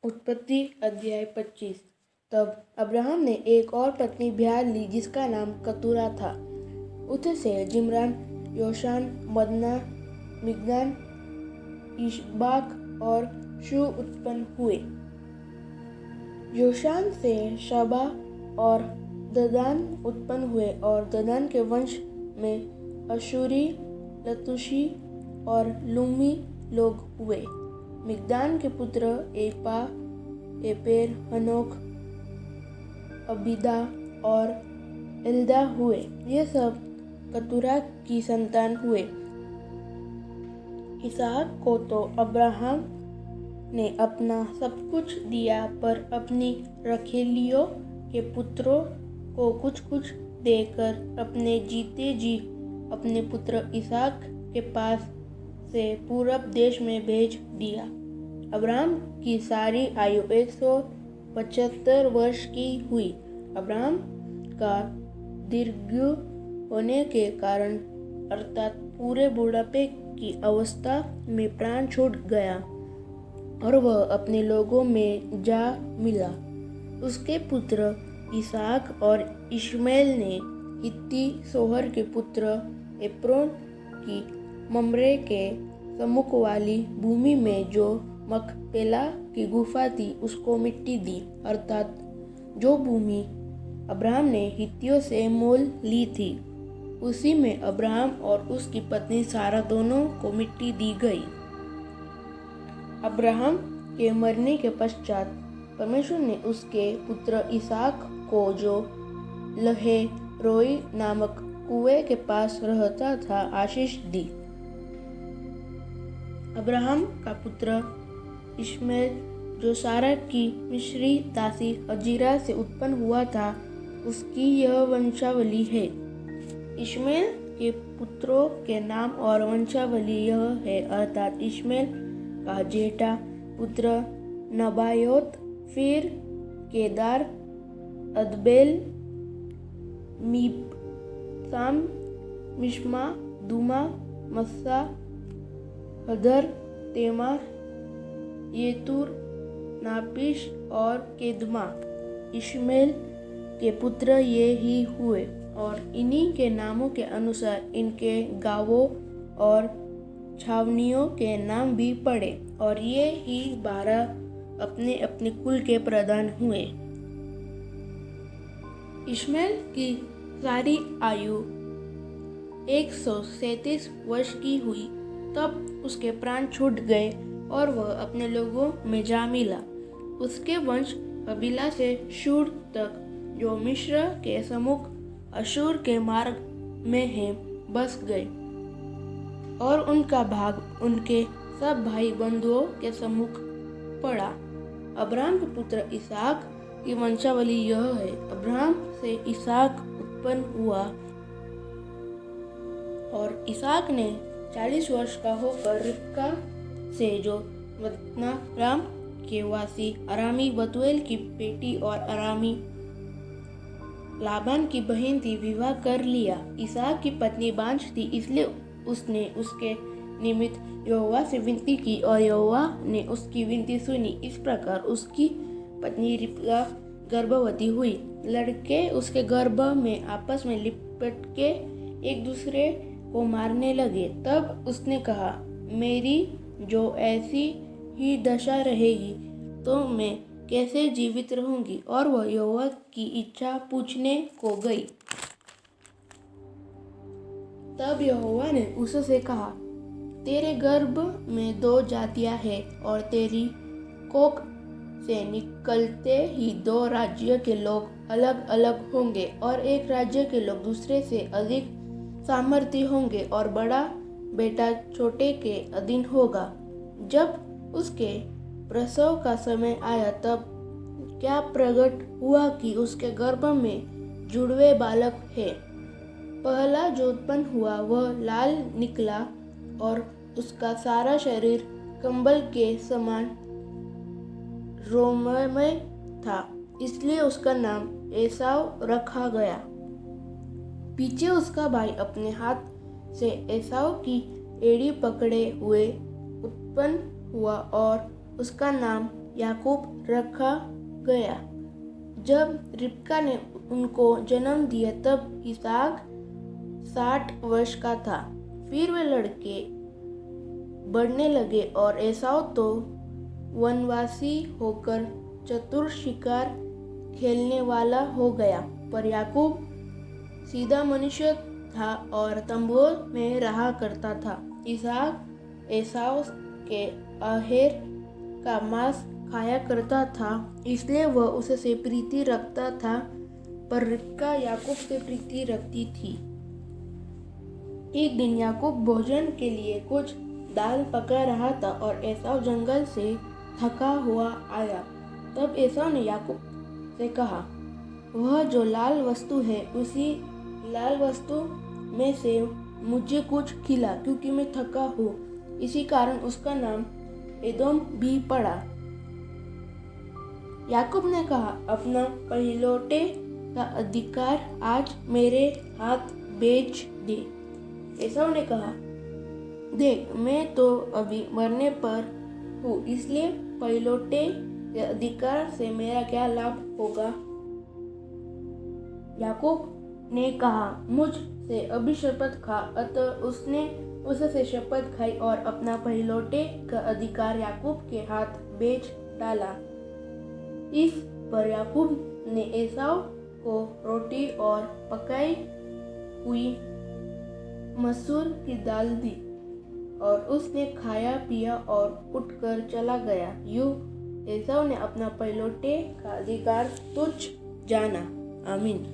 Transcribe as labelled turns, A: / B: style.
A: उत्पत्ति अध्याय 25। तब अब्राहम ने एक और पत्नी ब्याह ली जिसका नाम कतूरा था। उससे जिम्रान, योशान, मदना, मिगदान, इशबाक और शू उत्पन्न हुए। योशान से शबा और ददान उत्पन्न हुए और ददान के वंश में अशूरी, लतूशी और लूमी लोग हुए। मिगदान के पुत्र एपा, एपेर, हनोक, अबीदा और एल्दा हुए। ये सब कतूरा की संतान हुए। इसहाक को तो अब्राहम ने अपना सब कुछ दिया, पर अपनी रखेलियों के पुत्रों को कुछ कुछ देकर अपने जीते जी अपने पुत्र इसहाक के पास से पूरब देश में भेज दिया। अब्राहम की सारी आयु 175 वर्ष की हुई। अब्राहम का दीर्घायु होने के कारण अर्थात पूरे बुढ़ापे की अवस्था में प्राण छूट गया और वह अपने लोगों में जा मिला। उसके पुत्र इसहाक और इश्माएल ने हित्ती सोहर के पुत्र एप्रोन की मम्रे के सम्मुख वाली भूमि में जो मकपेला की गुफा थी उसको मिट्टी दी, अर्थात जो भूमि अब्राहम ने हित्तियों से मोल ली थी उसी में अब्राहम और उसकी पत्नी सारा दोनों को मिट्टी दी गई। अब्राहम के मरने के पश्चात परमेश्वर ने उसके पुत्र इसहाक को जो लहे रोई नामक कुएं के पास रहता था आशीष दी। अब्राहम का पुत्र इश्माएल जो सारा की मिस्री दासी हजीरा से उत्पन्न हुआ था, उसकी यह वंशावली है। इश्माएल के पुत्रों के नाम और वंशावली यह है, अर्थात इश्माएल का जेठा पुत्र नबायोत, फिर केदार, अदबेल, मीबसाम, मिश्मा, दुमा, मस्सा, हदर, तेमा, येतूर, नापिश और केदमा। इश्माएल के पुत्र ये ही हुए और इन्हीं के नामों के अनुसार इनके गांवों और छावनियों के नाम भी पड़े और ये ही 12 अपने अपने कुल के प्रधान हुए। इश्माएल की सारी आयु 137 वर्ष की हुई। तब उसके प्राण छूट गए और वह अपने लोगों में जा मिला। उसके वंश कबीला से शूर तक जो मिस्र के सम्मुख अशूर के मार्ग में है बस गए और उनका भाग उनके सब भाई बंधुओं के सम्मुख पड़ा। अब्राहम के पुत्र इसहाक की वंशावली यह है। अब्राहम से इसहाक उत्पन्न हुआ और इसहाक ने 40 वर्ष का होकर रिबका से जो मदनाराम के वासी अरामी बतूएल की बेटी और अरामी लाबान की बहन थी विवाह कर लिया। इसहाक की पत्नी बांझ थी, इसलिए उसने उसके निमित्त यहोवा से विनती की और यहोवा ने उसकी विनती सुनी। इस प्रकार उसकी पत्नी रिबका गर्भवती हुई। लड़के उसके गर्भ में आपस में लिपट के एक दूसरे को मारने लगे। तब उसने कहा, मेरी जो ऐसी ही दशा रहेगी तो मैं कैसे जीवित रहूंगी? और वह यहोवा की इच्छा पूछने को गई। तब यहोवा ने उससे कहा, तेरे गर्भ में 2 जातियां हैं और तेरी कोख से निकलते ही 2 राज्य के लोग अलग अलग होंगे और एक राज्य के लोग दूसरे से अधिक सामर्थी होंगे और बड़ा बेटा छोटे के अधीन होगा। जब उसके प्रसव का समय आया तब क्या प्रकट हुआ कि उसके गर्भ में जुड़वे बालक है। पहला जो उत्पन्न हुआ वह लाल निकला और उसका सारा शरीर कंबल के समान रोममय था, इसलिए उसका नाम एसाव रखा गया। पीछे उसका भाई अपने हाथ से एसाव की एड़ी पकड़े हुए उत्पन्न हुआ और उसका नाम याकूब रखा गया। जब रिबका ने उनको जन्म दिया तब इसहाक 60 वर्ष का था। फिर वे लड़के बढ़ने लगे और एसाव तो वनवासी होकर चतुर शिकार खेलने वाला हो गया, पर याकूब सीधा मनुष्य था और तंबुओं में रहा करता था। इसहाक एसाव के अहेर का मांस खाया करता था, इसलिए वह उससे प्रीति रखता था, पर रिबका याकूब से प्रीति रखती थी। एक दिन याकूब भोजन के लिए कुछ दाल पका रहा था और एसाव जंगल से थका हुआ आया। तब एसाव ने याकूब से कहा, वह जो लाल वस्तु है उसी लाल वस्तु में से मुझे कुछ खिला, क्योंकि मैं थका हूँ। इसी कारण उसका नाम एदोम भी पड़ा। याकूब ने कहा, अपना पहिलौठे का अधिकार आज मेरे हाथ बेच दे। एसाव ने कहा, देख, मैं तो अभी मरने पर हूँ, इसलिए पहिलौठे के अधिकार से मेरा क्या लाभ होगा। याकूब ने कहा, मुझ से अभी शपथ खा। अतः उसने उससे शपथ खाई और अपना पहिलौठे का अधिकार याकूब के हाथ बेच डाला। इस पर याकूब ने एसाव को रोटी और पकाई हुई मसूर की दाल दी और उसने खाया पिया और उठकर चला गया। यूं एसाव ने अपना पहिलौठे का अधिकार तुच्छ जाना। आमीन।